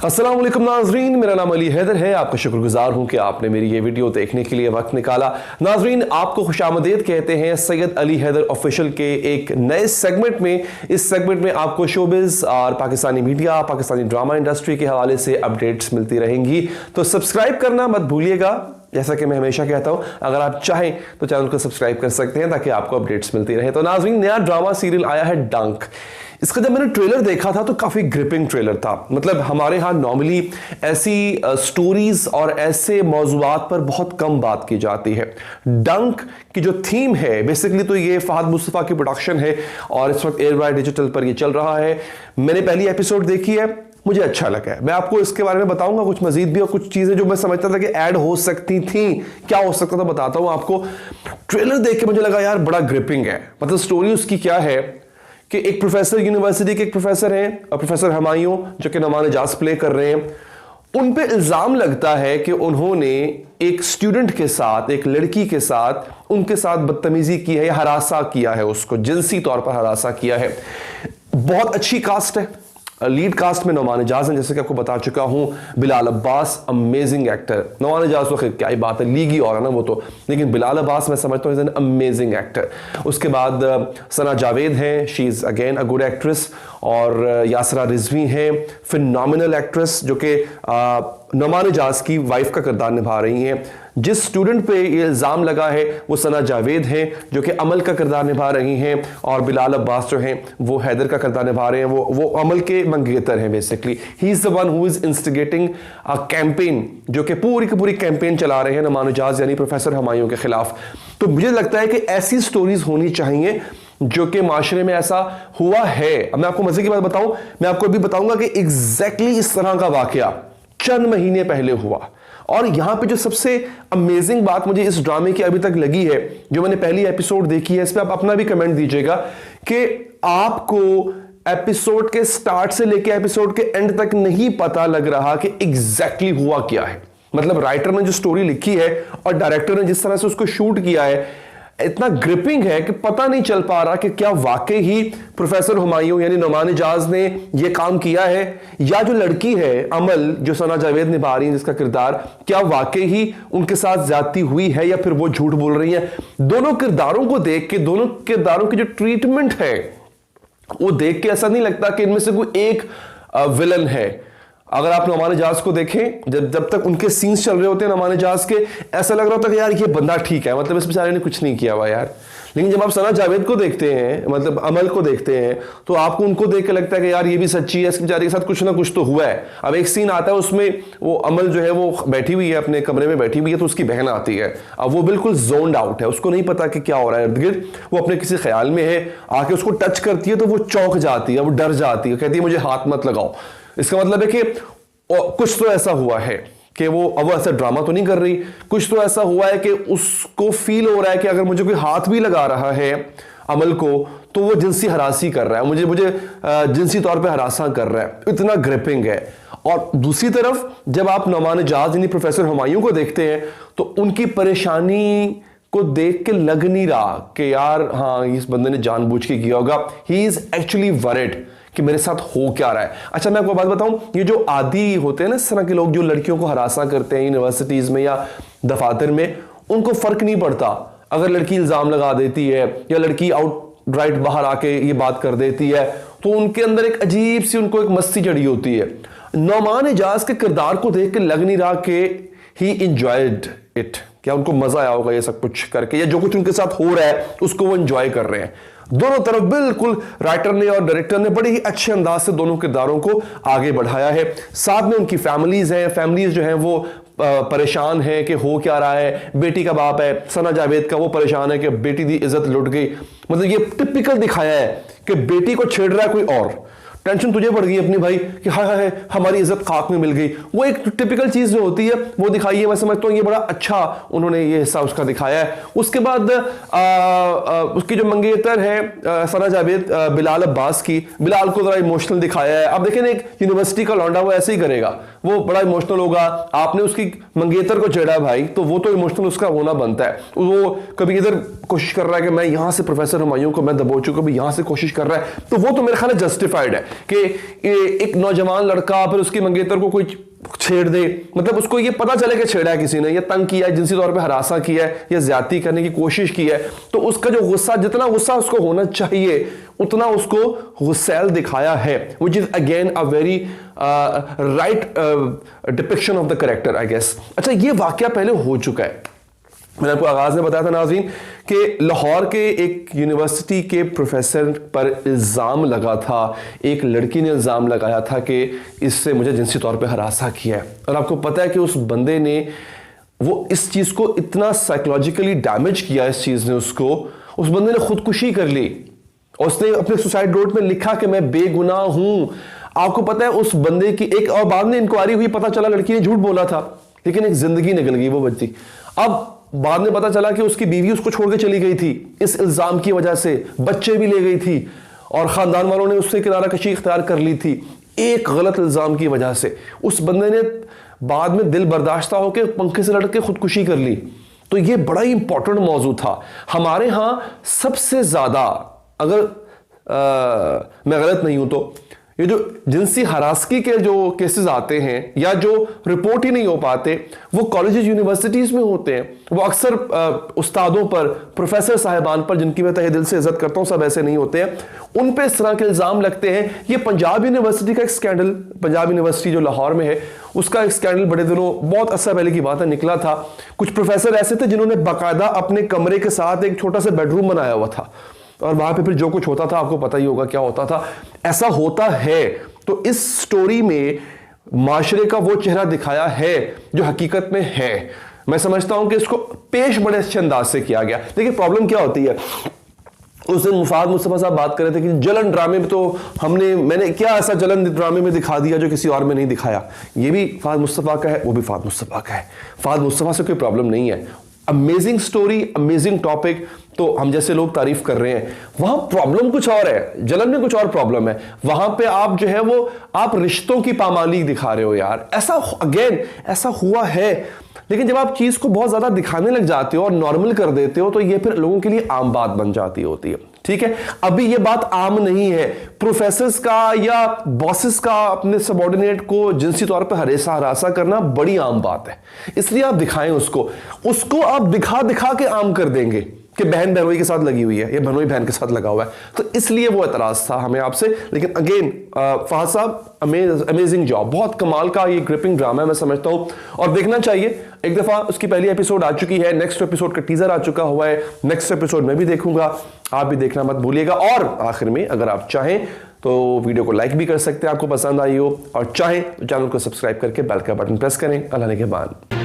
अस्सलाम वालेकुम नाजरीन, मेरा नाम अली हैदर है। आपका शुक्रगुजार हूं कि आपने मेरी ये वीडियो देखने के लिए वक्त निकाला। नाजरीन, आपको खुशामदीद कहते हैं सैयद अली हैदर ऑफिशियल के एक नए सेगमेंट में। इस सेगमेंट में आपको शोबिज़ और Pakistani media, Pakistani drama industry के हवाले से अपडेट्स मिलती रहेंगी, तो सब्सक्राइब करना मत भूलिएगा। जैसा कि मैं हमेशा कहता हूं, अगर आप चाहें तो चैनल को सब्सक्राइब कर सकते हैं ताकि आपको अपडेट्स मिलती रहे। तो नाजरीन, नया ड्रामा सीरियल आया है डंक। इसका जब मैंने ट्रेलर देखा था तो काफी ग्रिपिंग ट्रेलर था। मतलब हमारे यहाँ नॉर्मली ऐसी स्टोरीज और ऐसे मौजुआत पर बहुत कम बात की जाती है। डंक की जो थीम है, बेसिकली तो ये फहद मुस्तफा की प्रोडक्शन है और इस वक्त एयरवाई डिजिटल पर ये चल रहा है। मैंने पहली एपिसोड देखी है, मुझे अच्छा लगा है। मैं आपको इसके बारे में बताऊंगा कुछ मजीद भी, और कुछ चीजें जो मैं समझता था कि ऐड हो सकती थी, क्या हो सकता था बताता हूं आपको। ट्रेलर देख के मुझे लगा यार बड़ा ग्रिपिंग है। मतलब स्टोरी उसकी क्या है कि एक प्रोफेसर, यूनिवर्सिटी के एक प्रोफेसर हैं, प्रोफेसर हुमायूं, जो कि नौमान एजाज प्ले कर रहे हैं। उन पे इल्जाम लगता है कि उन्होंने एक स्टूडेंट के साथ, एक लड़की के साथ, उनके साथ बदतमीजी की है या हरासा किया है, उसको जिनसी तौर पर हरासा किया है। बहुत अच्छी कास्ट है। लीड कास्ट में नौमान एजाज हैं, जैसे कि आपको बता चुका हूं। Bilal Abbas amazing actor. नौमान एजाज तो क्या ही बात है, लीग ही और है ना वो तो, लेकिन बिलाल अब्बास मैं समझता हूं इज एन अमेजिंग एक्टर। उसके बाद सना जावेद हैं, she is again a good actress. और यासरा रिजवी हैं, फिनोमिनल एक्ट्रेस, जो कि नौमान एजाज की वाइफ का किरदार निभा रही हैं। जिस स्टूडेंट पे ये इल्ज़ाम लगा है वो सना जावेद हैं, जो कि अमल का किरदार निभा रही हैं। और बिलाल अब्बास जो हैं वो हैदर का किरदार निभा रहे हैं। वो अमल के मंगेतर हैं। Basically he is the one who is instigating a campaign, जो कि पूरी की पूरी कैंपेन चला रहे हैं नौमान एजाज यानी प्रोफेसर हुमायूं के खिलाफ। तो मुझे लगता है कि ऐसी स्टोरीज होनी चाहिए जो कि माशरे में ऐसा हुआ है। अब मैं आपको मजे की बात बताऊं, मैं आपको अभी बताऊंगा कि एग्जैक्टली इस तरह का वाकया चंद महीने पहले हुआ। और यहां पे जो सबसे अमेजिंग बात मुझे इस ड्रामे की अभी तक लगी है, जो मैंने पहली एपिसोड देखी है, इस पे आप अपना भी कमेंट दीजिएगा कि आपको एपिसोड के स्टार्ट से लेके एपिसोड के एंड तक नहीं पता लग रहा कि एग्जैक्टली हुआ क्या है। मतलब राइटर ने जो स्टोरी लिखी है और डायरेक्टर ने जिस तरह से उसको शूट किया है, इतना ग्रिपिंग है कि पता नहीं चल पा रहा कि क्या वाकई ही प्रोफेसर हुमायूं यानी नौमान एजाज ने यह काम किया है, या जो लड़की है अमल, जो सना जावेद निभा रही है जिसका किरदार, क्या वाकई ही उनके साथ ज्यादती हुई है या फिर वो झूठ बोल रही है। दोनों किरदारों को देख के, दोनों किरदारों की जो ट्रीटमेंट है वो देख के ऐसा नहीं लगता कि इनमें से कोई एक विलन है। अगर आप नौमान एजाज को देखें, जब तक उनके सीन्स चल रहे होते हैं नौमान एजाज के, ऐसा लग रहा होता है कि यार ये बंदा ठीक है, मतलब इस बेचारे ने कुछ नहीं किया हुआ यार। लेकिन जब आप सना जावेद को देखते हैं, मतलब अमल को देखते हैं, तो आपको उनको देख के लगता है कि यार ये भी सच्ची है, इस बेचारे के साथ कुछ ना कुछ तो हुआ है। अब एक सीन आता है उसमें वो अमल जो है वो बैठी हुई है, अपने कमरे में बैठी हुई है, तो उसकी बहन आती है। अब वो बिल्कुल जोन्ड आउट है, उसको नहीं पता कि क्या हो रहा है इर्द गिर्द, वो अपने किसी ख्याल में है। आके उसको टच करती है तो वो चौंक जाती है, वो डर जाती है, कहती है मुझे हाथ मत लगाओ। इसका मतलब है कि कुछ तो ऐसा हुआ है कि वो ऐसा ड्रामा तो नहीं कर रही, कुछ तो ऐसा हुआ है कि उसको फील हो रहा है कि अगर मुझे कोई हाथ भी लगा रहा है अमल को, तो वो जिनसी हरासी कर रहा है, मुझे जिनसी तौर पे हरासा कर रहा है। इतना ग्रिपिंग है। और दूसरी तरफ जब आप नौमान एजाज यानी प्रोफेसर हुमायूं को देखते हैं, तो उनकी परेशानी को देख के लग नहीं रहा कि यार हाँ इस बंदे ने जानबूझ के किया होगा। ही इज एक्चुअली वरिड कि मेरे साथ हो क्या रहा है। अच्छा, मैं आपको बात बताऊं, ये जो आदी होते हैं ना इस तरह के लोग, जो लड़कियों को हरासा करते हैं यूनिवर्सिटीज में या दफातर में, उनको फर्क नहीं पड़ता अगर लड़की इल्जाम लगा देती है या लड़की आउट राइट बाहर आके ये बात कर देती है, तो उनके अंदर एक अजीब सी उनको एक मस्ती चढ़ी होती है। नौमान एजाज के किरदार को देख के लग नहीं रहा कि ही इंजॉयड इट, क्या उनको मजा आया होगा ये सब कुछ करके, या जो कुछ उनके साथ हो रहा है उसको वो एंजॉय कर रहे हैं। दोनों तरफ बिल्कुल राइटर ने और डायरेक्टर ने बड़े ही अच्छे अंदाज से दोनों किरदारों को आगे बढ़ाया है। साथ में उनकी फैमिलीज हैं, फैमिलीज जो हैं वो परेशान है कि हो क्या रहा है। बेटी का बाप है सना जावेद का, वो परेशान है कि बेटी की इज्जत लुट गई। मतलब ये टिपिकल दिखाया है कि बेटी को छेड़ रहा है कोई और, टेंशन तुझे पड़ गई अपनी भाई कि हाय हाय हमारी इज्जत खाक में मिल गई। वो एक टिपिकल चीज जो होती है वो दिखाई है। मैं समझता हूँ ये बड़ा अच्छा उन्होंने ये हिस्सा उसका दिखाया है। उसके बाद उसकी जो मंगेतर है सना जावेद, बिलाल अब्बास की, बिलाल को जरा इमोशनल दिखाया है। अब देखें एक यूनिवर्सिटी का लौंडा वो ऐसे ही करेगा, वो बड़ा इमोशनल होगा। आपने उसकी मंगेतर को छेड़ा भाई, तो वो तो इमोशनल उसका होना बनता है। वो कभी इधर कोशिश कर रहा है कि मैं यहां से प्रोफेसर हुमायूं को मैं दबोचूं, कभी यहां से कोशिश कर रहा है, तो वो तो मेरे ख्याल जस्टिफाइड है। कि एक नौजवान लड़का फिर उसकी मंगेतर को कोई छेड़ दे, मतलब उसको ये पता चले कि छेड़ा है किसी ने, या तंग किया है, जिनसी तौर पे हरासा किया है, या ज्यादती करने की कोशिश की है, तो उसका जो गुस्सा, जितना गुस्सा उसको होना चाहिए उतना उसको गुस्सैल दिखाया है, which is again a very right depiction of the character I guess. अच्छा, ये वाकया पहले हो चुका है, मैंने आपको आगाज में बताया था नाज़रीन कि लाहौर के एक यूनिवर्सिटी के प्रोफेसर पर इल्ज़ाम लगा था, एक लड़की ने इल्ज़ाम लगाया था कि इससे मुझे जिनसी तौर पे हरासा किया है, और आपको पता है कि उस बंदे ने वो इस चीज़ को इतना साइकोलॉजिकली डैमेज किया, इस चीज़ ने उसको, उस बंदे ने खुदकुशी कर ली और उसने अपने सुसाइड नोट में लिखा कि मैं बेगुनाह हूं। आपको पता है उस बंदे की एक, और बाद में इंक्वायरी हुई, पता चला लड़की ने झूठ बोला था, लेकिन एक जिंदगी निकल गई वो बच्ची। अब बाद में पता चला कि उसकी बीवी उसको छोड़ के चली गई थी इस इल्जाम की वजह से, बच्चे भी ले गई थी और खानदान वालों ने उससे किनारा कशी इख्तियार कर ली थी एक गलत इल्जाम की वजह से। उस बंदे ने बाद में दिल बर्दाश्ता होकर पंखे से लटक के खुदकुशी कर ली। तो ये बड़ा ही इंपॉर्टेंट मौजू था हमारे यहां सबसे ज्यादा। अगर मैं गलत नहीं हूं तो ये जो जिनसी हरासगी के जो केसेस आते हैं या जो रिपोर्ट ही नहीं हो पाते, वो कॉलेजेस यूनिवर्सिटीज में होते हैं। वो अक्सर उस्तादों पर, प्रोफेसर साहिबान पर, जिनकी मैं तहे दिल से इज्जत करता हूं, सब ऐसे नहीं होते हैं, उन पे इस तरह के इल्जाम लगते हैं। ये पंजाब यूनिवर्सिटी का एक स्कैंडल, पंजाब यूनिवर्सिटी जो लाहौर में है, उसका एक स्कैंडल बड़े दिनों, बहुत अर्सा पहले की बात है, निकला था। कुछ प्रोफेसर ऐसे थे जिन्होंने बाकायदा अपने कमरे के साथ एक छोटा सा बेडरूम बनाया हुआ था और वहां पे फिर जो कुछ होता था आपको पता ही होगा क्या होता था। ऐसा होता है। तो इस स्टोरी में माशरे का वो चेहरा दिखाया है जो हकीकत में है। मैं समझता हूं कि इसको पेश बड़े अच्छे अंदाज से किया गया। देखिए प्रॉब्लम क्या होती है, उस दिन मुफाद मुस्तफा साहब बात कर रहे थे कि जलन ड्रामे में तो मैंने क्या ऐसा जलन ड्रामे में दिखा दिया जो किसी और में नहीं दिखाया। ये भी फाद मुस्तफा का है, वो भी फाद मुस्तफा का है। फाद मुस्तफा से कोई प्रॉब्लम नहीं है। अमेजिंग स्टोरी, अमेजिंग टॉपिक, तो हम जैसे लोग तारीफ कर रहे हैं। वहां प्रॉब्लम कुछ और है, जलन में कुछ और प्रॉब्लम है। वहां पे आप जो है वो आप रिश्तों की पामाली दिखा रहे हो यार। ऐसा अगेन ऐसा हुआ है, लेकिन जब आप चीज को बहुत ज्यादा दिखाने लग जाते हो और नॉर्मल कर देते हो तो ये फिर लोगों के लिए आम बात बन जाती होती है। ठीक है, अभी ये बात आम नहीं है। प्रोफेसर्स का या बॉसेस का अपने सबऑर्डिनेट को जिनसी तौर पर हरासा करना बड़ी आम बात है। इसलिए आप दिखाएं उसको आप दिखा दिखा के आम कर देंगे कि बहन बहनोई के साथ लगी हुई है या बहनोई बहन के साथ लगा हुआ है। तो इसलिए वो एतराज था हमें आपसे। लेकिन अगेन फहद साहब अमेजिंग जॉब, बहुत कमाल का ये ग्रिपिंग ड्रामा है मैं समझता हूं, और देखना चाहिए। एक दफा उसकी पहली एपिसोड आ चुकी है, नेक्स्ट एपिसोड का टीजर आ चुका हुआ है, नेक्स्ट एपिसोड मैं भी देखूंगा, आप भी देखना मत भूलिएगा। और आखिर में अगर आप चाहें तो वीडियो को लाइक भी कर सकते हैं आपको पसंद आई हो, और चाहें तो चैनल को सब्सक्राइब करके बेल का बटन प्रेस करें। अल्लाह ने के बाद।